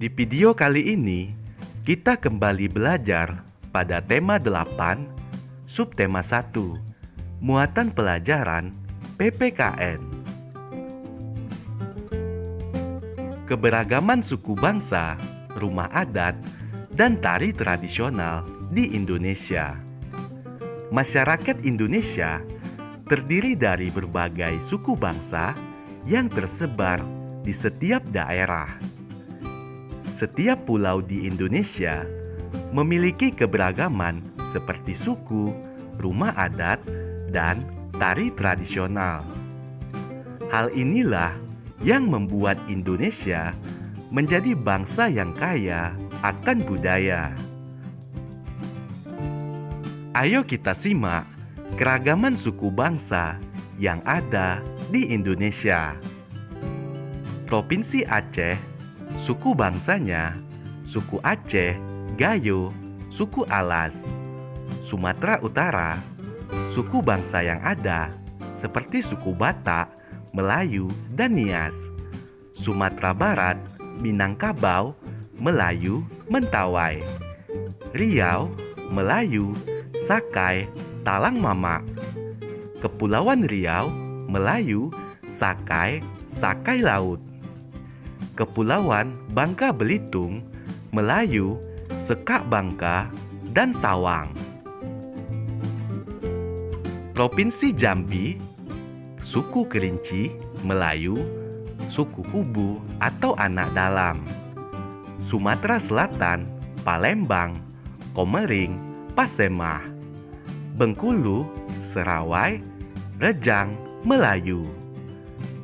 Di video kali ini, kita kembali belajar pada tema 8, subtema 1, muatan pelajaran PPKN. Keberagaman suku bangsa, rumah adat, dan tari tradisional di Indonesia. Masyarakat Indonesia terdiri dari berbagai suku bangsa yang tersebar di setiap daerah. Setiap pulau di Indonesia memiliki keberagaman seperti suku, rumah adat, dan tari tradisional. Hal inilah yang membuat Indonesia menjadi bangsa yang kaya akan budaya. Ayo kita simak keragaman suku bangsa yang ada di Indonesia. Provinsi Aceh, suku bangsanya suku Aceh, Gayo, suku Alas. Sumatera Utara, suku bangsa yang ada seperti suku Batak, Melayu, dan Nias. Sumatera Barat, Minangkabau, Melayu, Mentawai. Riau, Melayu, Sakai, Talang Mamak. Kepulauan Riau, Melayu, Sakai, Sakai Laut. Kepulauan Bangka Belitung, Melayu, Sekak Bangka, dan Sawang. Provinsi Jambi, suku Kerinci, Melayu, suku Kubu atau anak dalam. Sumatera Selatan, Palembang, Komering, Pasemah. Bengkulu, Serawai, Rejang, Melayu.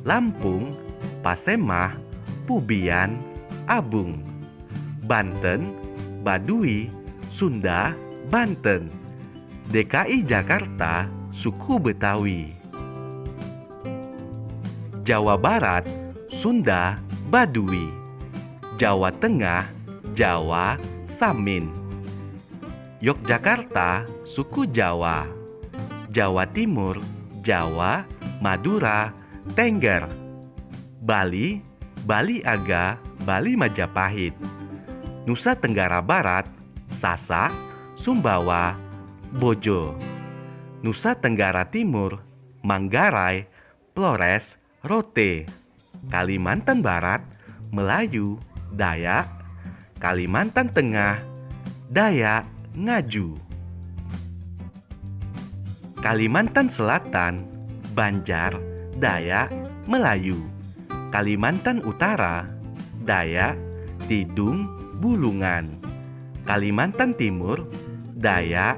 Lampung, Pasemah, Pubian, Abung. Banten, Baduy, Sunda, Banten. DKI Jakarta, suku Betawi. Jawa Barat, Sunda, Baduy. Jawa Tengah, Jawa, Samin. Yogyakarta, suku Jawa. Jawa Timur, Jawa, Madura, Tengger. Bali, Bali Aga, Bali Majapahit. Nusa Tenggara Barat, Sasak, Sumbawa, Bojo. Nusa Tenggara Timur, Manggarai, Flores, Rote. Kalimantan Barat, Melayu, Dayak. Kalimantan Tengah, Dayak, Ngaju. Kalimantan Selatan, Banjar, Dayak, Melayu. Kalimantan Utara, Dayak, Tidung, Bulungan. Kalimantan Timur, Dayak,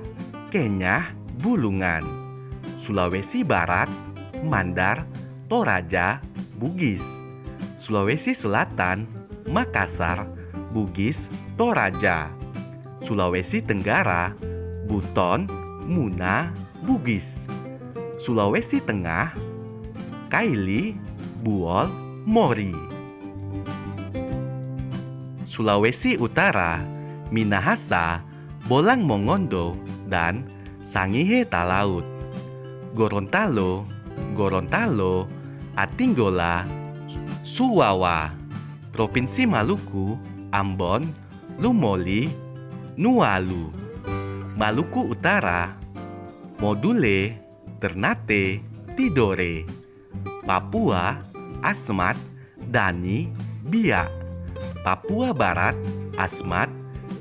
Kenyah, Bulungan. Sulawesi Barat, Mandar, Toraja, Bugis. Sulawesi Selatan, Makassar, Bugis, Toraja. Sulawesi Tenggara, Buton, Muna, Bugis. Sulawesi Tengah, Kaili, Buol, Mori. Sulawesi Utara, Minahasa, Bolang Mongondo, dan Sangihe Talaut. Gorontalo, Gorontalo, Atinggola, Suwawa. Provinsi Maluku, Ambon, Lumoli, Nualu. Maluku Utara, Module, Ternate, Tidore. Papua, Asmat, Dani, Biak. Papua Barat, Asmat,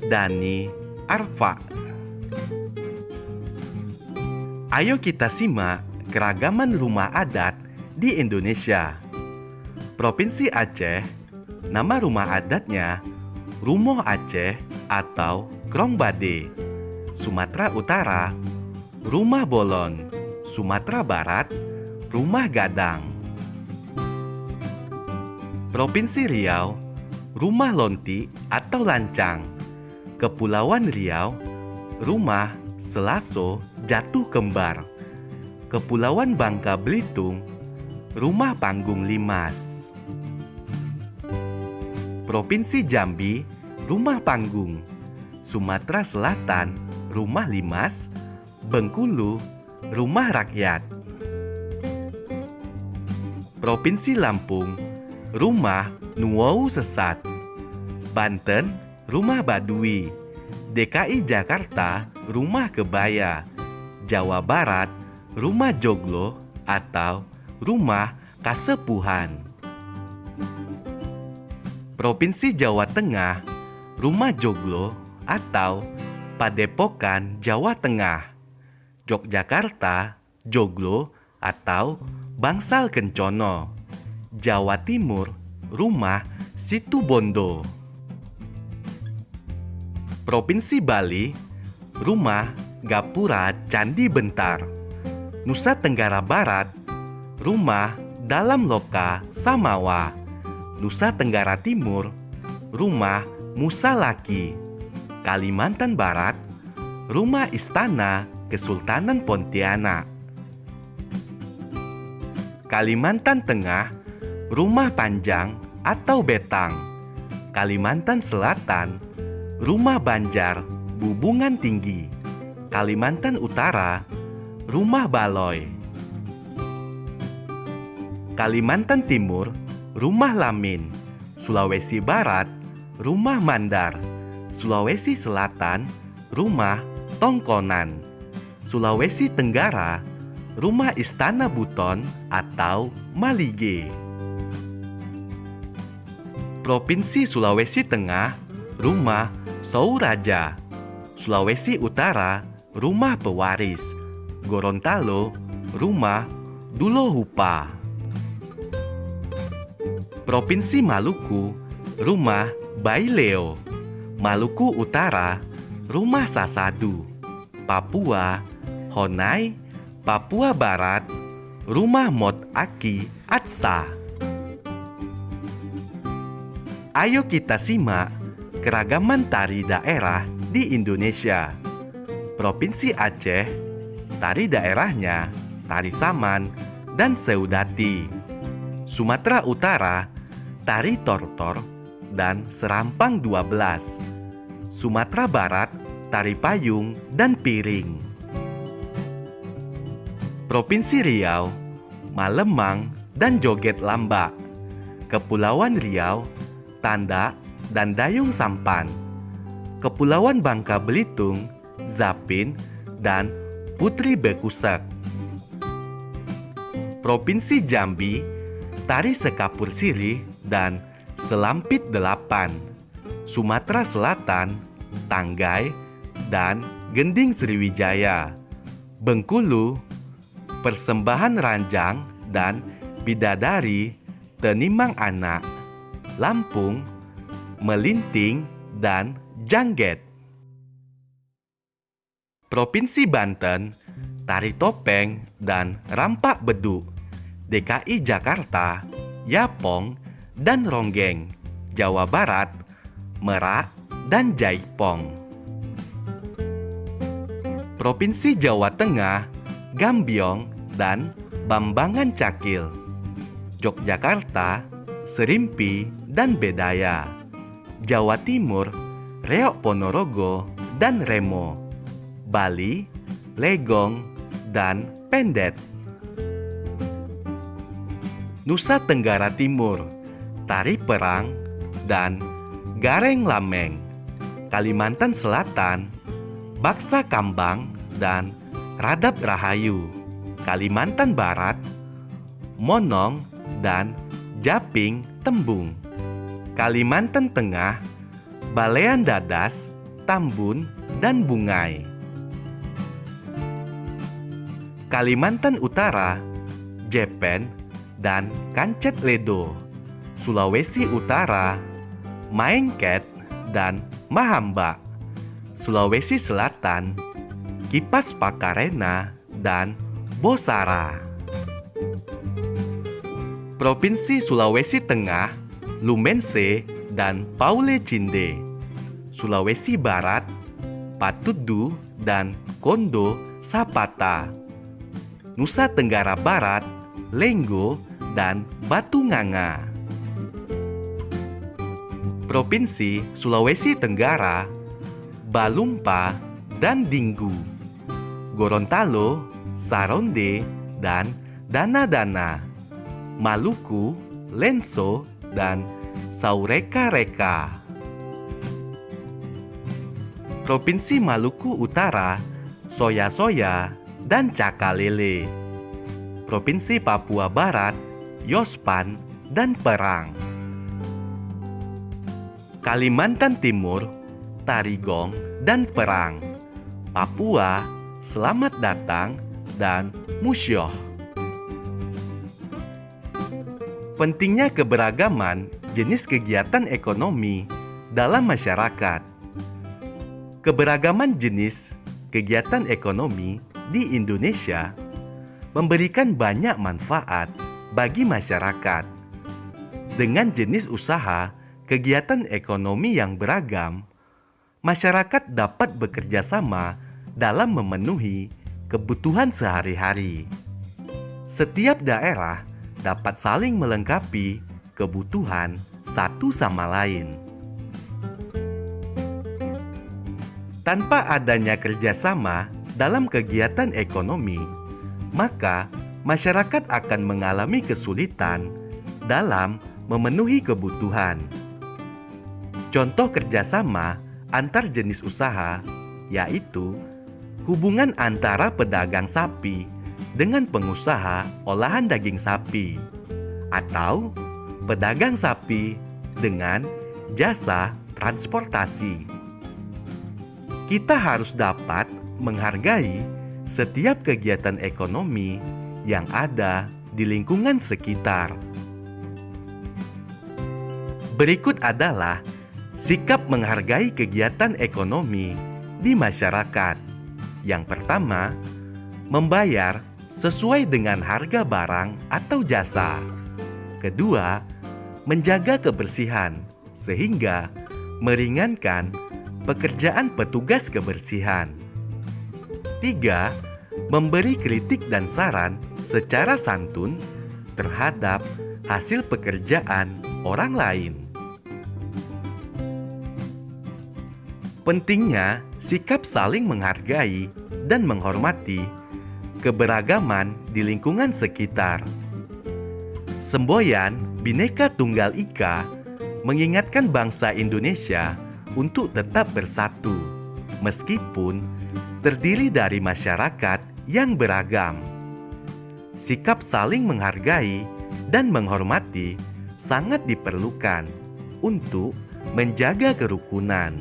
Dani, Arfa. Ayo kita simak keragaman rumah adat di Indonesia. Provinsi Aceh, nama rumah adatnya Rumoh Aceh atau Krongbade. Sumatera Utara, Rumah Bolon. Sumatera Barat, Rumah Gadang. Provinsi Riau, Rumah Lonti atau Lancang. Kepulauan Riau, Rumah Selaso Jatuh Kembar. Kepulauan Bangka Belitung, Rumah Panggung Limas. Provinsi Jambi, Rumah Panggung. Sumatera Selatan, Rumah Limas. Bengkulu, Rumah Rakyat. Provinsi Lampung, Rumah Nuwou Sesat. Banten, rumah Baduy. DKI Jakarta, rumah kebaya. Jawa Barat, rumah joglo atau rumah kasepuhan. Provinsi Jawa Tengah, rumah joglo atau padepokan Jawa Tengah. Yogyakarta, joglo atau bangsal kencono. Jawa Timur, rumah Situbondo. Provinsi Bali, rumah Gapura Candi Bentar. Nusa Tenggara Barat, rumah Dalam Loka Samawa. Nusa Tenggara Timur, rumah Musa Laki. Kalimantan Barat, rumah Istana Kesultanan Pontianak. Kalimantan Tengah, rumah Panjang atau Betang. Kalimantan Selatan, rumah Banjar Bubungan Tinggi. Kalimantan Utara, rumah Baloy. Kalimantan Timur, rumah Lamin. Sulawesi Barat, rumah Mandar. Sulawesi Selatan, rumah Tongkonan. Sulawesi Tenggara, rumah Istana Buton atau Malige. Provinsi Sulawesi Tengah, rumah Souraja. Sulawesi Utara, rumah Pewaris. Gorontalo, rumah Dulohupa. Provinsi Maluku, rumah Baileo. Maluku Utara, rumah Sasadu. Papua, Honai. Papua Barat, rumah Mot Aki Atsa. Ayo kita simak keragaman tari daerah di Indonesia. Provinsi Aceh, tari daerahnya tari saman dan seudati. Sumatera Utara, tari tortor dan serampang 12. Sumatera Barat, tari payung dan piring. Provinsi Riau, Malemang dan joget lambak. Kepulauan Riau, tanda dan dayung sampan. Kepulauan Bangka Belitung, zapin dan putri bekusak. Provinsi Jambi, tari sekapur sirih dan selampit 8. Sumatera Selatan, tanggai dan gending Sriwijaya. Bengkulu, persembahan ranjang dan bidadari tenimang anak. Lampung, melinting dan jangget. Provinsi Banten, tari topeng dan rampak beduk. DKI Jakarta, yapong dan ronggeng. Jawa Barat, merak dan jaipong. Provinsi Jawa Tengah, gambyong dan bambangan cakil. Yogyakarta, serimpi dan bedaya. Jawa Timur, reok Ponorogo dan remo. Bali, legong dan pendet. Nusa Tenggara Timur, tari perang dan gareng lameng. Kalimantan Selatan, baksa kambang dan radap rahayu. Kalimantan Barat, monong dan japing tembung. Kalimantan Tengah, balean dadas, tambun dan bungai. Kalimantan Utara, jepen dan kancet ledo. Sulawesi Utara, maengket dan mahamba. Sulawesi Selatan, kipas pakarena dan bosara. Provinsi Sulawesi Tengah, lumense dan paule cinde. Sulawesi Barat, patudu dan kondo sapata. Nusa Tenggara Barat, lenggo dan batu nganga. Provinsi Sulawesi Tenggara, balumpa dan dinggu. Gorontalo, saronde dan dana-dana. Maluku, lenso dan saureka-reka. Provinsi Maluku Utara, soya-soya dan cakalele. Provinsi Papua Barat, yospan dan perang. Kalimantan Timur, tarigong dan perang. Papua, selamat datang dan musyoh. Pentingnya keberagaman jenis kegiatan ekonomi dalam masyarakat. Keberagaman jenis kegiatan ekonomi di Indonesia memberikan banyak manfaat bagi masyarakat. Dengan jenis usaha kegiatan ekonomi yang beragam, masyarakat dapat bekerja sama dalam memenuhi kebutuhan sehari-hari. Setiap daerah dapat saling melengkapi kebutuhan satu sama lain. Tanpa adanya kerjasama dalam kegiatan ekonomi, maka masyarakat akan mengalami kesulitan dalam memenuhi kebutuhan. Contoh kerjasama antar jenis usaha yaitu hubungan antara pedagang sapi dengan pengusaha olahan daging sapi, atau pedagang sapi dengan jasa transportasi. Kita harus dapat menghargai setiap kegiatan ekonomi yang ada di lingkungan sekitar. Berikut adalah sikap menghargai kegiatan ekonomi di masyarakat. Yang pertama, membayar sesuai dengan harga barang atau jasa. Kedua, menjaga kebersihan sehingga meringankan pekerjaan petugas kebersihan. 3. Memberi kritik dan saran secara santun terhadap hasil pekerjaan orang lain. Pentingnya sikap saling menghargai dan menghormati keberagaman di lingkungan sekitar. Semboyan Bhinneka Tunggal Ika mengingatkan bangsa Indonesia untuk tetap bersatu, meskipun terdiri dari masyarakat yang beragam. Sikap saling menghargai dan menghormati sangat diperlukan untuk menjaga kerukunan.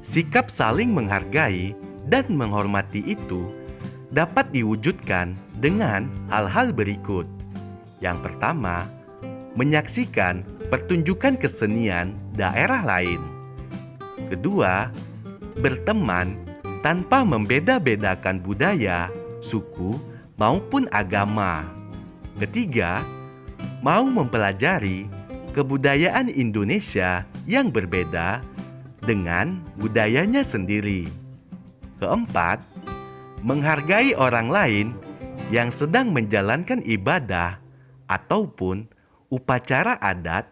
Sikap saling menghargai dan menghormati itu dapat diwujudkan dengan hal-hal berikut. Yang pertama, menyaksikan pertunjukan kesenian daerah lain. Kedua, berteman tanpa membeda-bedakan budaya, suku, maupun agama. Ketiga, mau mempelajari kebudayaan Indonesia yang berbeda dengan budayanya sendiri. Keempat, menghargai orang lain yang sedang menjalankan ibadah ataupun upacara adat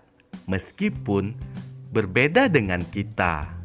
meskipun berbeda dengan kita.